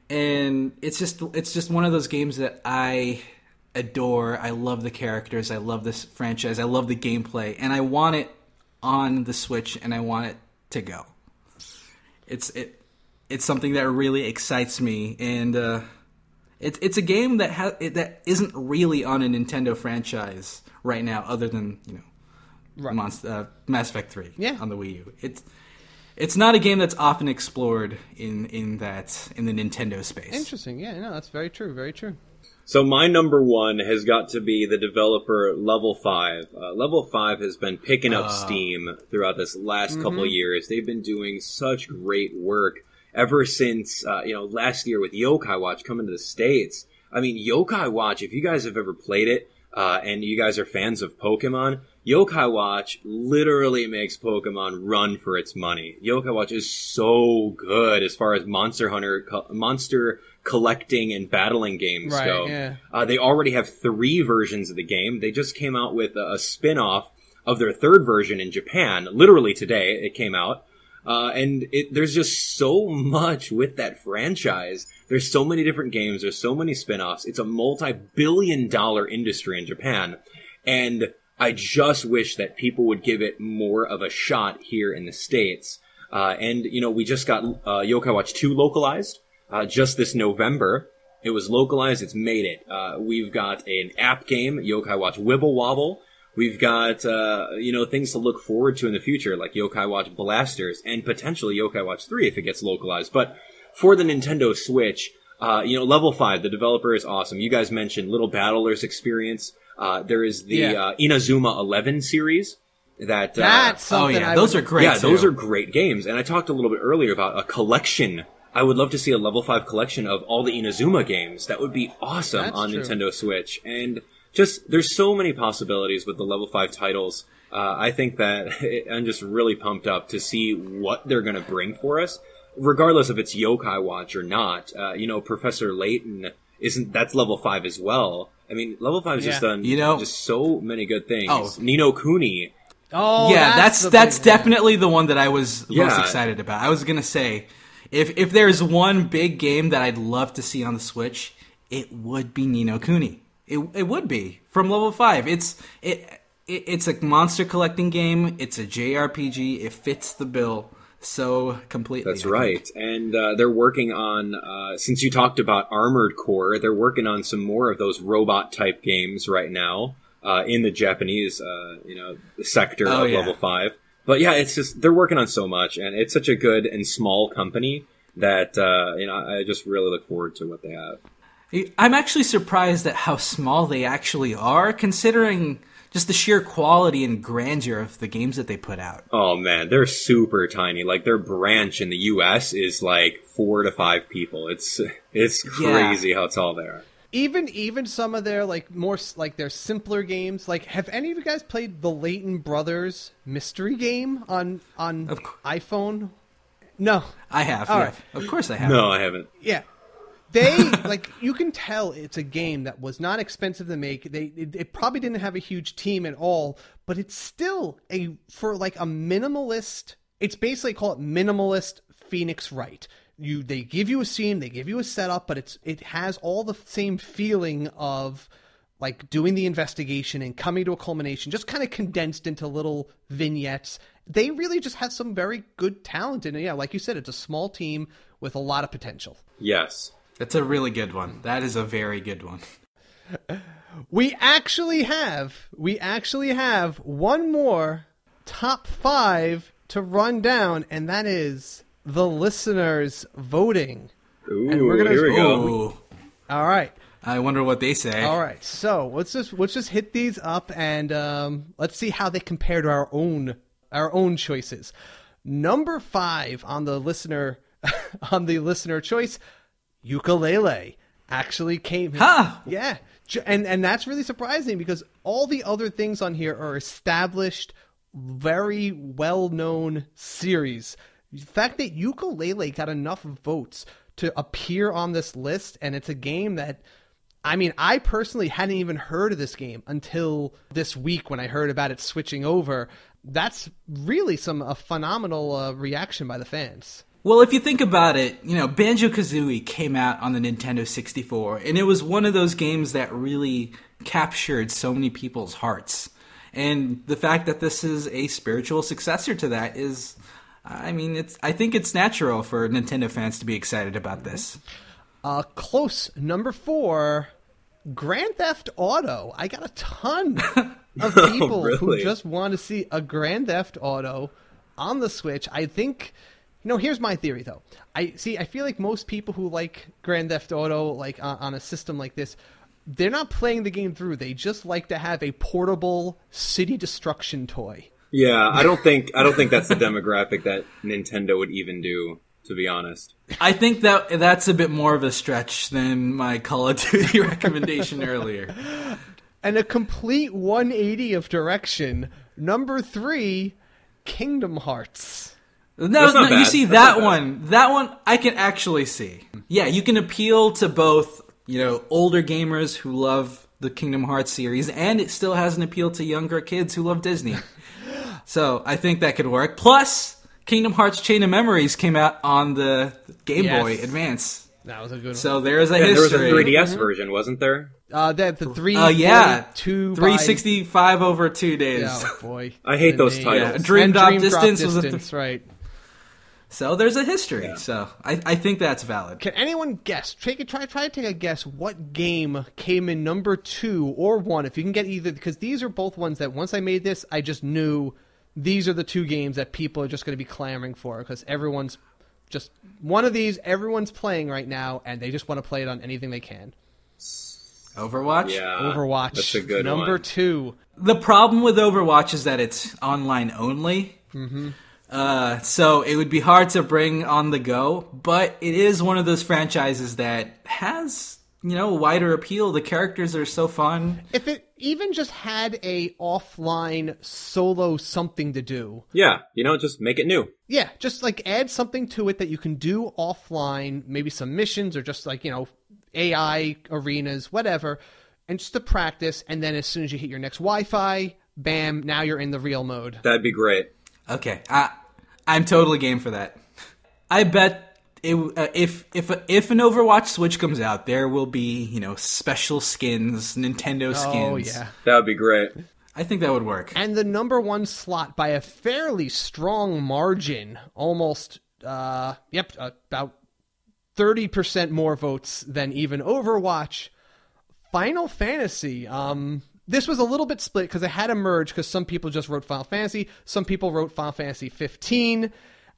And it's just one of those games that I adore. I love the characters. I love this franchise. I love the gameplay, and I want it on the Switch, and I want it to go. It's something that really excites me, and it's a game that isn't really on a Nintendo franchise right now, other than, you know, Mass Effect 3 on the Wii U. It's not a game that's often explored in the Nintendo space. Interesting, yeah, no, that's very true, very true. So my number one has got to be the developer Level 5. Level 5 has been picking up steam throughout this last couple of years. They've been doing such great work ever since, last year with Yokai Watch coming to the States. I mean, Yokai Watch, if you guys have ever played it, and you guys are fans of Pokemon, Yokai Watch literally makes Pokemon run for its money. Yokai Watch is so good as far as monster collecting and battling games go. Yeah. They already have 3 versions of the game. They just came out with a spin-off of their 3rd version in Japan. Literally today it came out. And there's just so much with that franchise. There's so many different games. There's so many spin-offs. It's a multi-billion-dollar industry in Japan. And I just wish that people would give it more of a shot here in the States. We just got Yokai Watch 2 localized just this November. It was localized. It's made it. We've got an app game, Yokai Watch Wibble Wobble, We've got, things to look forward to in the future, like Yokai Watch Blasters, and potentially Yokai Watch 3 if it gets localized. But for the Nintendo Switch, Level 5, the developer is awesome. You guys mentioned Little Battlers experience. There is the Inazuma 11 series. That's something those are great. Yeah, too. those are great games. And I talked a little bit earlier about a collection. I would love to see a Level 5 collection of all the Inazuma games. That would be awesome on Nintendo Switch. And just, there's so many possibilities with the Level 5 titles. I think that I'm just really pumped up to see what they're going to bring for us, regardless if it's Yokai Watch or not. Professor Layton that's Level 5 as well. I mean, Level 5 has just done just so many good things. Oh. Ni no Kuni. Oh, yeah, that's definitely the one that I was most excited about. I was going to say, if there's one big game that I'd love to see on the Switch, it would be Ni no Kuni. It would be from Level 5. It's a monster collecting game. It's a JRPG. It fits the bill so completely. That's right. And they're working on, since you talked about Armored Core, they're working on some more of those robot-type games right now in the Japanese, sector of Level 5. But yeah, it's just, they're working on so much, and it's such a good and small company that, I just really look forward to what they have. I'm actually surprised at how small they actually are, considering just the sheer quality and grandeur of the games that they put out. Oh man, they're super tiny. Like their branch in the US is like 4 to 5 people. It's crazy how tall they are. Even some of their more their simpler games. Like, have any of you guys played the Layton Brothers mystery game on iPhone? No, I have. All yeah. right. Of course, I have. No, I haven't. Yeah. They you can tell it's a game that was not expensive to make. It probably didn't have a huge team at all, but it's still for a minimalist. It's basically called minimalist Phoenix Wright. They give you a scene, they give you a setup, but it has all the same feeling of doing the investigation and coming to a culmination, just kind of condensed into little vignettes. They really just have some very good talent, and like you said, it's a small team with a lot of potential. Yes. That's a really good one. That is a very good one. We actually have one more top 5 to run down, and that is the listeners voting. Ooh, and we're gonna, here we go. Ooh. All right. I wonder what they say. All right. So let's just hit these up, and let's see how they compare to our own choices. Number 5 on the listener choice. Ukulele actually came. Huh. Yeah. And that's really surprising because all the other things on here are established, very well-known series. The fact that Ukulele got enough votes to appear on this list, and it's a game that, I personally hadn't even heard of this game until this week when I heard about it switching over. That's really a phenomenal reaction by the fans. Well, if you think about it, Banjo-Kazooie came out on the Nintendo 64, and it was one of those games that really captured so many people's hearts. And the fact that this is a spiritual successor to that is, I think it's natural for Nintendo fans to be excited about this. Close number 4, Grand Theft Auto. I got a ton of people who just want to see a Grand Theft Auto on the Switch. I think... here's my theory, though. I feel like most people who like Grand Theft Auto, on a system like this, they're not playing the game through. They just like to have a portable city destruction toy. Yeah, I don't think that's the demographic that Nintendo would even do, to be honest. I think that's a bit more of a stretch than my Call of Duty recommendation earlier. And a complete 180 of direction. Number 3, Kingdom Hearts. No, you see that one I can actually see. Yeah, you can appeal to both, older gamers who love the Kingdom Hearts series, and it still has an appeal to younger kids who love Disney. So I think that could work. Plus, Kingdom Hearts Chain of Memories came out on the Game Boy Advance. That was a good one. So there's a history. There was a 3DS version, wasn't there? The 365 over 2 days. Oh boy, I hate those titles. Yeah, Dream Drop Distance was right. So there's a history. Yeah. So I think that's valid. Can anyone guess? Try to take a guess what game came in number 2 or 1, if you can get either, because these are both ones that once I made this, I just knew these are the 2 games that people are just going to be clamoring for, because everyone's just one of these everyone's playing right now, and they just want to play it on anything they can. Overwatch? Yeah, Overwatch. That's a good number one. 2. The problem with Overwatch is that it's online only. Mm-hmm. So it would be hard to bring on the go, but it is one of those franchises that has, wider appeal. The characters are so fun. If it even just had a offline solo something to do. Yeah, just make it new. Yeah, just add something to it that you can do offline, maybe some missions or just AI arenas, whatever, and just to practice, and then as soon as you hit your next Wi-Fi, bam, now you're in the real mode. That'd be great. Okay, I'm totally game for that. I bet if an Overwatch Switch comes out, there will be, special skins, Nintendo skins. Oh, yeah. That would be great. I think that would work. And the number 1 slot by a fairly strong margin, almost, about 30% more votes than even Overwatch, Final Fantasy. This was a little bit split because it had to merge because some people just wrote Final Fantasy. Some people wrote Final Fantasy 15.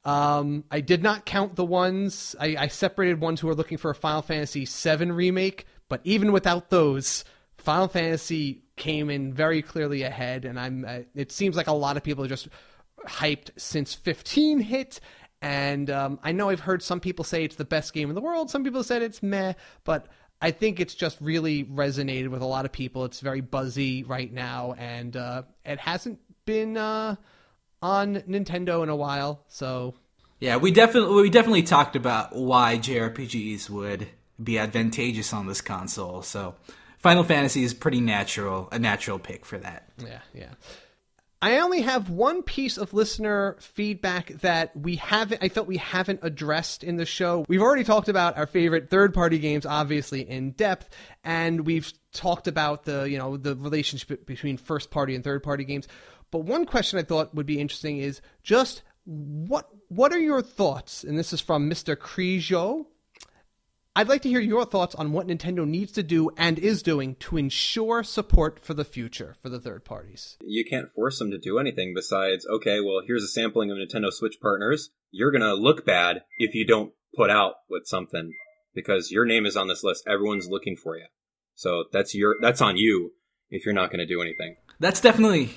I did not count the ones. I separated ones who were looking for a Final Fantasy 7 remake, but even without those, Final Fantasy came in very clearly ahead, and it seems like a lot of people are just hyped since 15 hit. And I know I've heard some people say it's the best game in the world. Some people said it's meh, but I think it's just really resonated with a lot of people. It's very buzzy right now, and it hasn't been on Nintendo in a while. So yeah, we definitely talked about why JRPGs would be advantageous on this console. So Final Fantasy is a natural pick for that. Yeah. I only have one piece of listener feedback that I felt we haven't addressed in the show. We've already talked about our favorite third-party games, obviously, in depth, and we've talked about the relationship between first-party and third-party games. But one question I thought would be interesting is just what are your thoughts? And this is from Mr. Crijo. I'd like to hear your thoughts on what Nintendo needs to do and is doing to ensure support for the future for the third parties. You can't force them to do anything besides, okay, well, here's a sampling of Nintendo Switch partners. You're going to look bad if you don't put out with something because your name is on this list. Everyone's looking for you. So that's on you if you're not going to do anything. That's definitely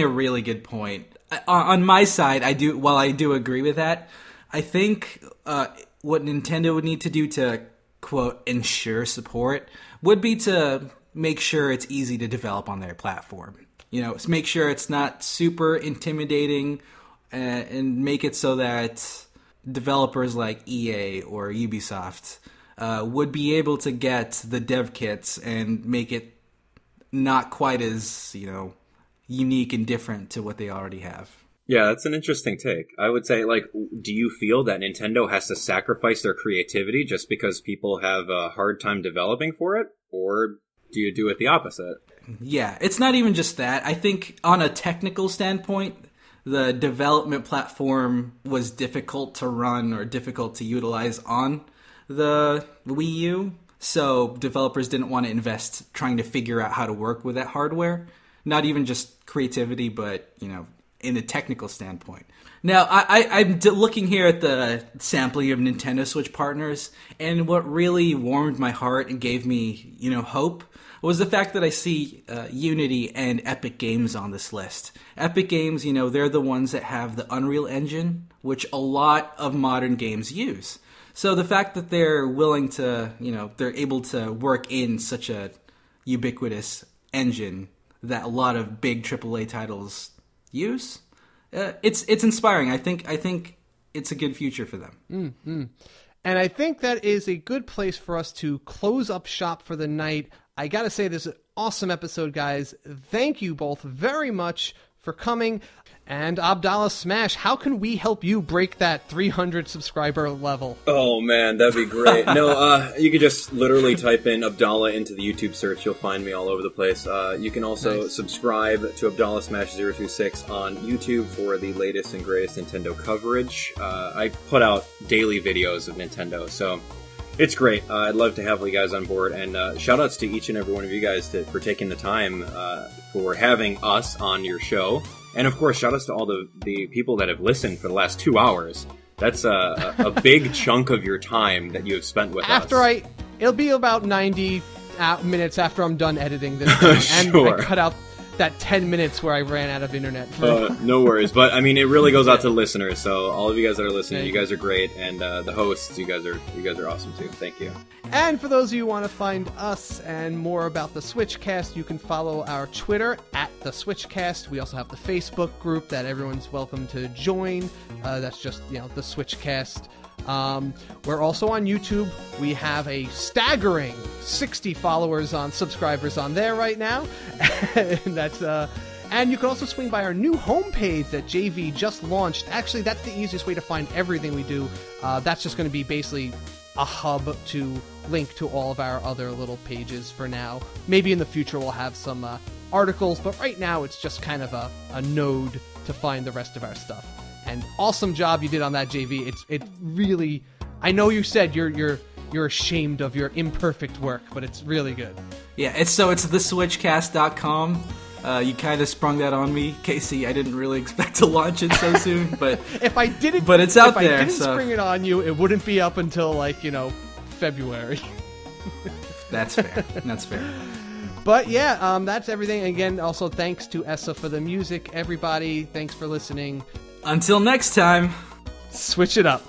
a really good point. On my side, I do agree with that. I think what Nintendo would need to do to, quote, ensure support would be to make sure it's easy to develop on their platform. Make sure it's not super intimidating and make it so that developers like EA or Ubisoft would be able to get the dev kits and make it not quite as, unique and different to what they already have. Yeah, that's an interesting take. I would say, do you feel that Nintendo has to sacrifice their creativity just because people have a hard time developing for it? Or do you do it the opposite? Yeah, it's not even just that. I think on a technical standpoint, the development platform was difficult to run or difficult to utilize on the Wii U. So developers didn't want to invest trying to figure out how to work with that hardware. Not even just creativity, but, in a technical standpoint. Now, I'm looking here at the sampling of Nintendo Switch partners, and what really warmed my heart and gave me, hope was the fact that I see Unity and Epic Games on this list. Epic Games, they're the ones that have the Unreal Engine, which a lot of modern games use. So the fact that they're willing to, they're able to work in such a ubiquitous engine that a lot of big AAA titles use, it's inspiring. I think it's a good future for them. Mm-hmm. And I think that is a good place for us to close up shop for the night. I gotta say, this is an awesome episode, guys. Thank you both very much for coming. And AbdallahSmash, how can we help you break that 300 subscriber level? Oh man, that'd be great. No, you could just literally type in Abdallah into the YouTube search. You'll find me all over the place. You can also subscribe to AbdallahSmash026 on YouTube for the latest and greatest Nintendo coverage. I put out daily videos of Nintendo, so it's great. I'd love to have you guys on board, and shout-outs to each and every one of you guys for taking the time for having us on your show. And of course, shout-outs to all the people that have listened for the last 2 hours. That's a big chunk of your time that you have spent with us. It'll be about 90 minutes after I'm done editing this thing, and I cut out that 10 minutes where I ran out of internet. No worries, but I mean, it really goes out to the listeners. So all of you guys that are listening, you guys are great, and the hosts, you guys are awesome too. Thank you. And for those of you who want to find us and more about the Switchcast, you can follow our Twitter at the Switchcast. We also have the Facebook group that everyone's welcome to join. That's just the Switchcast. We're also on YouTube. We have a staggering 60 subscribers on there right now. And that's and you can also swing by our new homepage that JV just launched. Actually, that's the easiest way to find everything we do. That's just going to be basically a hub to link to all of our other little pages for now. Maybe in the future we'll have some articles, but right now it's just kind of a node to find the rest of our stuff. And awesome job you did on that, JV. It really, I know you said you're ashamed of your imperfect work, but it's really good. Yeah, it's theswitchcast.com. You kind of sprung that on me, Casey. I didn't really expect to launch it so soon, but but it's out there. If I didn't spring it on you, it wouldn't be up until February. That's fair. That's fair. But yeah, that's everything. Again, also thanks to Essa for the music. Everybody, thanks for listening. Until next time, switch it up.